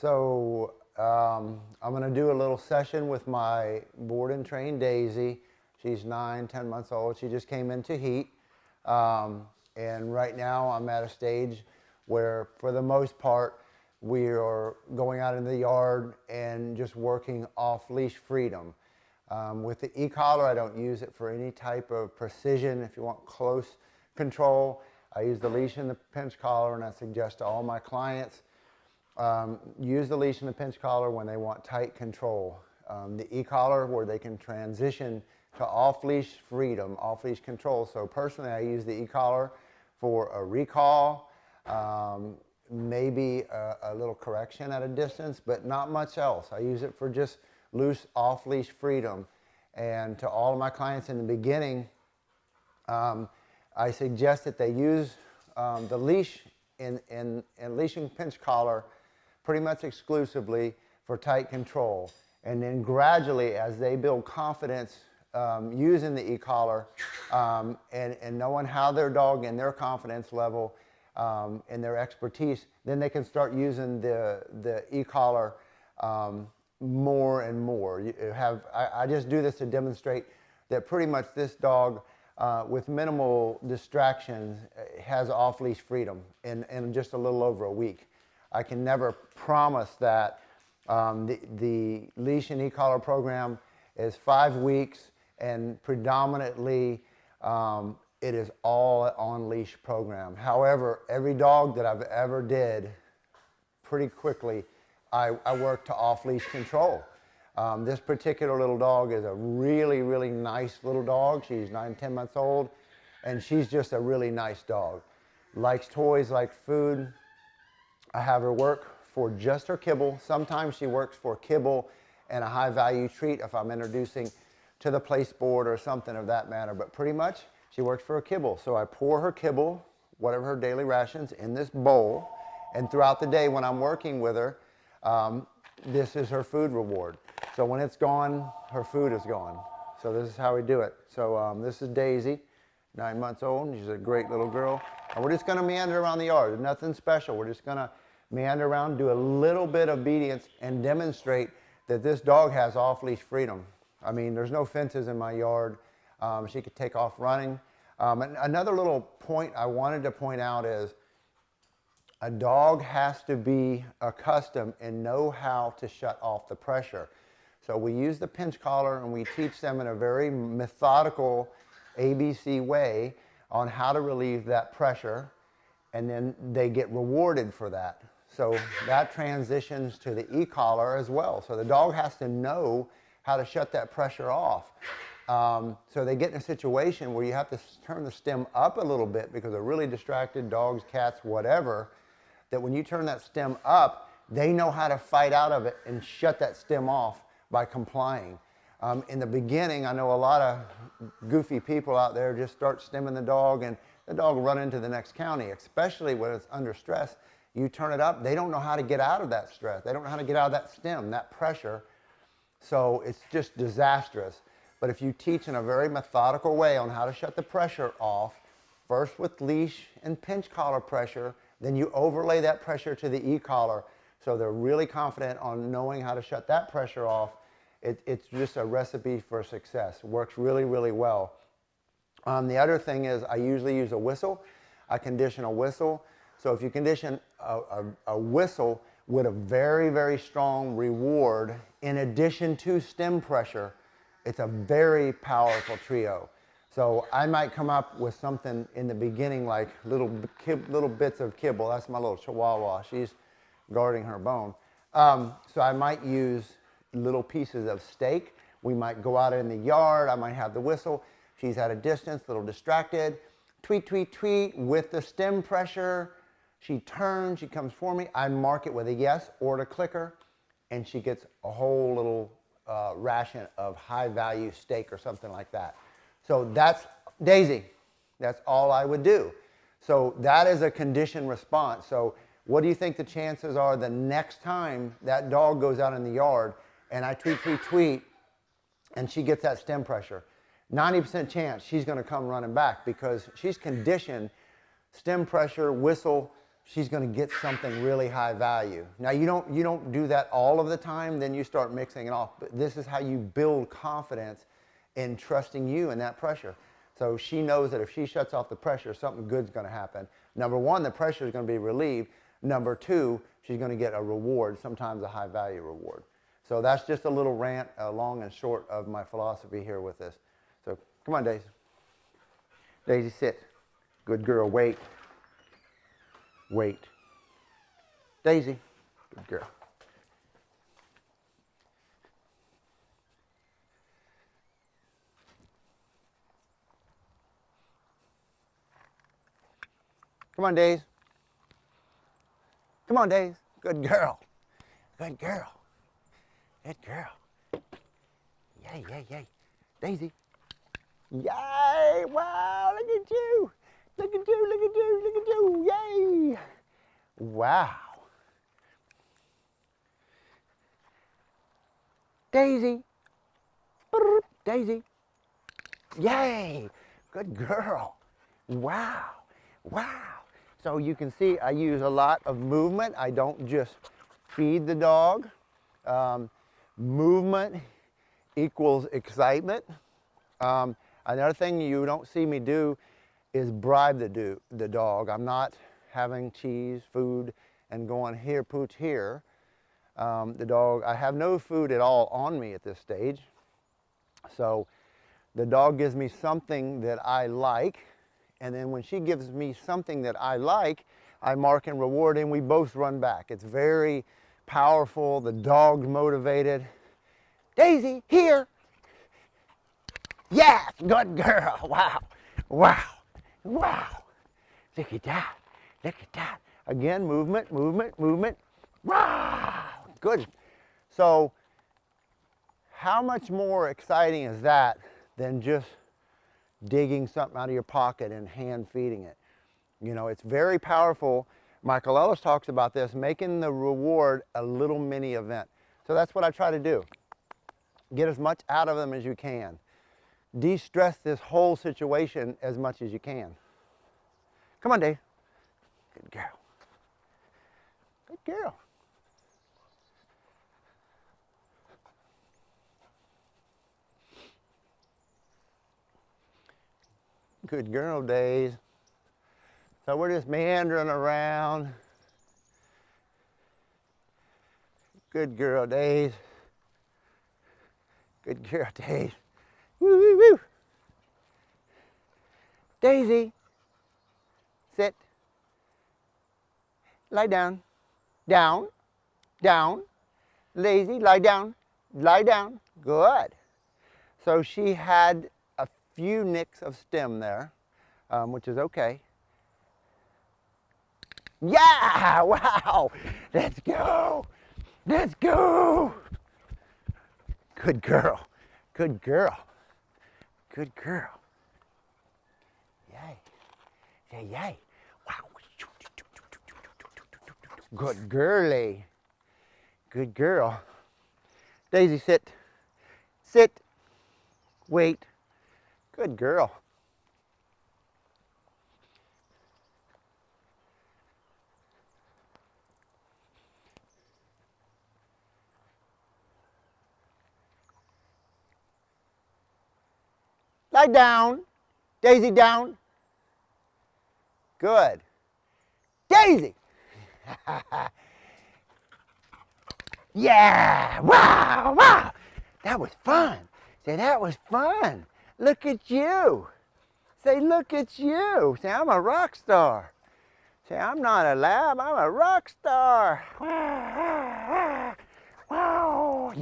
I'm going to do a little session with my board and train Daisy. She's 10 months old. She just came into heat. And right now I'm at a stage where, for the most part, we are going out in the yard and just working off-leash freedom. With the e-collar, I don't use it for any type of precision. If you want close control, I use the leash and the pinch collar, and I suggest to all my clients use the leash and the pinch collar when they want tight control. The e-collar, where they can transition to off-leash freedom, off-leash control. So personally, I use the e-collar for a recall, maybe a little correction at a distance, but not much else. I use it for just loose off-leash freedom. And to all of my clients in the beginning, I suggest that they use the leash and leash and pinch collar pretty much exclusively for tight control. And then gradually, as they build confidence using the e-collar and knowing how their dog and their confidence level and their expertise, then they can start using the e-collar more and more. I just do this to demonstrate that pretty much this dog, with minimal distractions, has off-leash freedom in just a little over a week. I can never promise that. The leash and e-collar program is 5 weeks, and predominantly it is all on leash program. However, every dog that I've ever did, pretty quickly I work to off-leash control. This particular little dog is a really, really nice little dog. She's 10 months old, and she's just a really nice dog. Likes toys, likes food. I have her work for just her kibble. Sometimes she works for kibble and a high-value treat if I'm introducing to the place board or something of that matter. But pretty much, she works for a kibble. So I pour her kibble, whatever her daily rations, in this bowl. And throughout the day when I'm working with her, this is her food reward. So when it's gone, her food is gone. So this is how we do it. So this is Daisy, 9 months old. She's a great little girl. And we're just going to meander around the yard. There's nothing special. We're just going to meander around, do a little bit of obedience, and demonstrate that this dog has off-leash freedom. I mean, there's no fences in my yard. She could take off running. And another little point I wanted to point out is a dog has to be accustomed and know how to shut off the pressure. So we use the pinch collar, and we teach them in a very methodical ABC way on how to relieve that pressure, and then they get rewarded for that. So that transitions to the e-collar as well. So the dog has to know how to shut that pressure off. So they get in a situation where you have to turn the stem up a little bit because they're really distracted, dogs, cats, whatever, that when you turn that stem up, they know how to fight out of it and shut that stem off by complying. In the beginning, I know a lot of goofy people out there just start stemming the dog, and the dog will run into the next county, especially when it's under stress. You turn it up, they don't know how to get out of that stress. They don't know how to get out of that stem, that pressure. So it's just disastrous. But if you teach in a very methodical way on how to shut the pressure off, first with leash and pinch collar pressure, then you overlay that pressure to the e-collar, so they're really confident on knowing how to shut that pressure off. It's just a recipe for success. It works really, really well. The other thing is I usually use a whistle. I condition a whistle. So if you condition a whistle with a very, very strong reward in addition to stem pressure, it's a very powerful trio. So I might come up with something in the beginning like little bits of kibble. That's my little chihuahua. She's guarding her bone. So I might use little pieces of steak. We might go out in the yard. I might have the whistle. She's at a distance, a little distracted. Tweet, tweet, tweet with the stem pressure. She turns, she comes for me. I mark it with a yes or the clicker, and she gets a whole little ration of high-value steak or something like that. So that's Daisy. That's all I would do. So that is a conditioned response. So what do you think the chances are the next time that dog goes out in the yard and I tweet, tweet, tweet, and she gets that stem pressure? 90% chance she's going to come running back because she's conditioned stem pressure, whistle, she's going to get something really high value. Now you don't do that all of the time, then you start mixing it off. But this is how you build confidence in trusting you and that pressure. So she knows that if she shuts off the pressure, something good's going to happen. Number one, the pressure is going to be relieved. Number two, she's going to get a reward, sometimes a high value reward. So that's just a little rant, long and short of my philosophy here with this. So come on, Daisy. Daisy, sit. Good girl, wait. Wait. Daisy, good girl. Come on, Daisy. Come on, Daisy. Good girl. Good girl. Good girl. Yay, yay, yay. Daisy. Yay! Wow, look at you. Look at you, look at you, look at you. Yay! Wow. Daisy. Daisy. Yay! Good girl. Wow. Wow. So you can see I use a lot of movement. I don't just feed the dog. Movement equals excitement. Another thing you don't see me do is bribe the dog. I'm not having cheese, food, and going here, pooch here. The dog, I have no food at all on me at this stage. So the dog gives me something that I like, and then when she gives me something that I like, I mark and reward, and we both run back. It's very powerful. The dog's motivated. Daisy, here. Yes, good girl. Wow, wow, wow. Look at that. Look at that. Again, movement, movement, movement. Wow, good. So how much more exciting is that than just digging something out of your pocket and hand feeding it? You know, it's very powerful. Michael Ellis talks about this, making the reward a little mini event. So that's what I try to do. Get as much out of them as you can. De-stress this whole situation as much as you can. Come on, Dave. Good girl. Good girl. Good girl, Days. So we're just meandering around. Good girl, Days. Good girl, Days. Woo, woo, woo. Daisy, sit. Lie down. Down. Down. Lazy, lie down. Lie down. Good. So she had a few nicks of stem there, which is okay. Yeah! Wow! Let's go! Let's go! Good girl. Good girl. Good girl. Yay. Say yay. Wow. Good girly. Good girl. Daisy, sit. Sit. Wait. Good girl. Lie down. Daisy, down. Good. Daisy. Yeah. Wow. Wow. That was fun. Say, that was fun. Look at you. Say, look at you. Say, I'm a rock star. Say, I'm not a lab. I'm a rock star. Wow.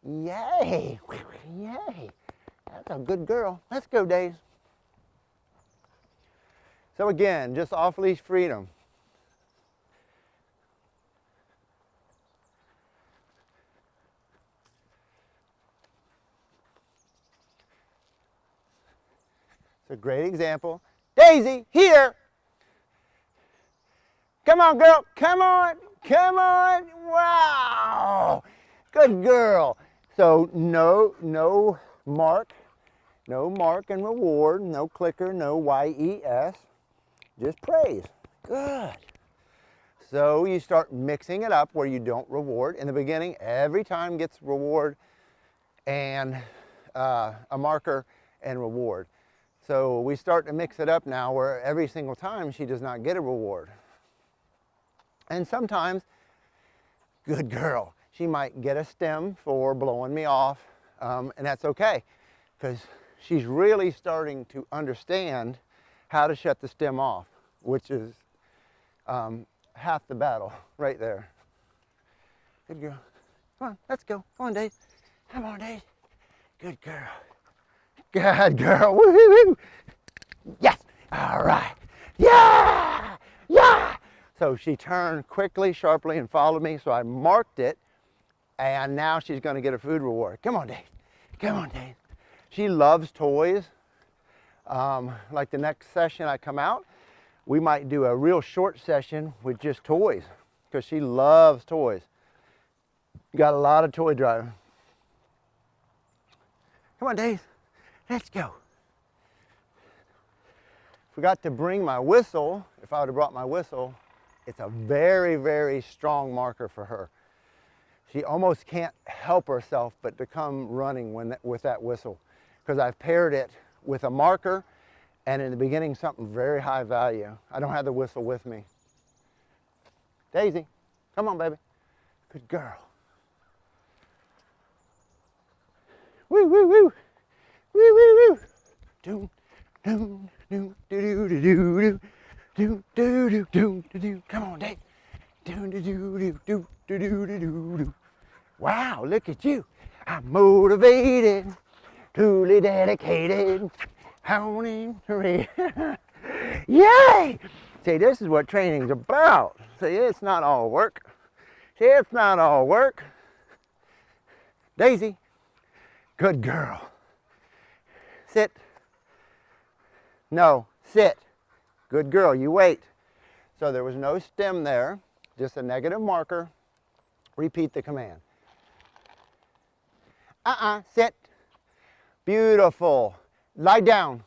Yay. Yay. That's a good girl. Let's go, Days. So again, just off-leash freedom. It's a great example. Daisy, here. Come on, girl. Come on. Come on. Wow. Good girl. So no mark and reward, no clicker, no YES, just praise. Good. So you start mixing it up where you don't reward. In the beginning, every time gets reward and a marker and reward. So we start to mix it up now where every single time she does not get a reward. And sometimes, good girl, she might get a stem for blowing me off, and that's okay, because she's really starting to understand how to shut the stem off, which is half the battle right there. Good girl. Come on, let's go. Come on, Dave. Come on, Dave. Good girl. Good girl. Woo-hoo-hoo. Yes. All right. Yeah. Yeah. So she turned quickly, sharply, and followed me. So I marked it, and now she's going to get a food reward. Come on, Dave. Come on, Dave. She loves toys. Like the next session I come out, we might do a real short session with just toys, because she loves toys. Got a lot of toy driving. Come on, Dave. Let's go. Forgot to bring my whistle. If I would have brought my whistle, it's a very, very strong marker for her. She almost can't help herself but to come running with that whistle, because I've paired it with a marker and in the beginning something very high value. I don't have the whistle with me. Daisy, come on, baby. Good girl. Woo, woo, woo. Woo, woo, woo. Doom, doom, doom, doo, doo, doo, doo, doo, doo, doo, doo, doo, doo. Come on, Dave. Doom, doo, doo, doo, doo, doo, doo, doo, doo, doo. Wow, look at you. I'm motivated, truly dedicated. Yay! See, this is what training's about. See, it's not all work. See, it's not all work. Daisy, good girl. Sit. No, sit. Good girl, you wait. So there was no stem there, just a negative marker. Repeat the command. Sit. Beautiful. Lie down.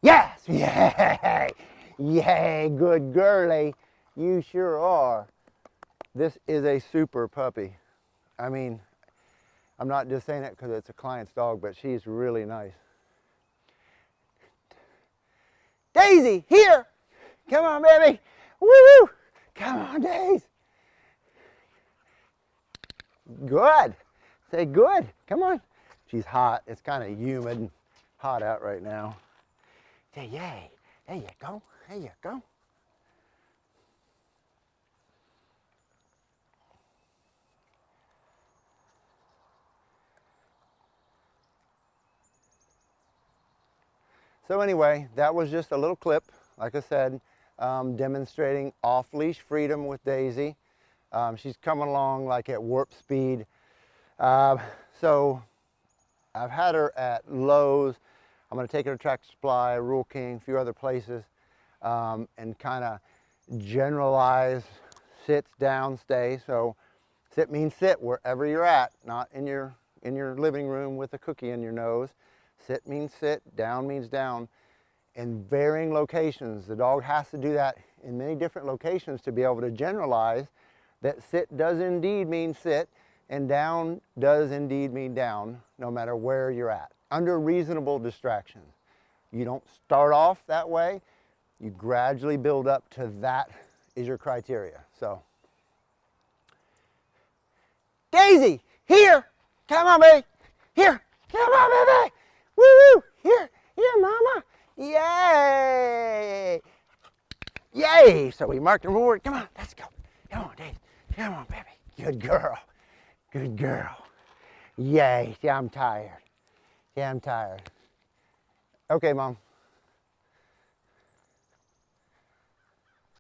Yes! Yay! Yay, good girlie. You sure are. This is a super puppy. I mean, I'm not just saying it because it's a client's dog, but she's really nice. Daisy, here! Come on, baby. Woo! Come on, Daisy. Good. Say good. Come on. She's hot. It's kind of humid and hot out right now. Say yay. There you go. There you go. So anyway, that was just a little clip, like I said, demonstrating off-leash freedom with Daisy. She's coming along like at warp speed. So I've had her at Lowe's. I'm going to take her to Tractor Supply, Rural King, a few other places, and kind of generalize sits, down, stay. So sit means sit wherever you're at, not in your living room with a cookie in your nose. Sit means sit, down means down. In varying locations, the dog has to do that in many different locations to be able to generalize that sit does indeed mean sit and down does indeed mean down, no matter where you're at, under reasonable distractions. You don't start off that way, you gradually build up to that is your criteria. So, Daisy, here, come on, baby, here, come on, baby, woo, here, mama, yay, yay. So we marked the reward. Come on, let's go. Come on, Daisy, come on, baby, good girl. Good girl. Yay. See, I'm tired. Yeah, I'm tired. Okay, Mom.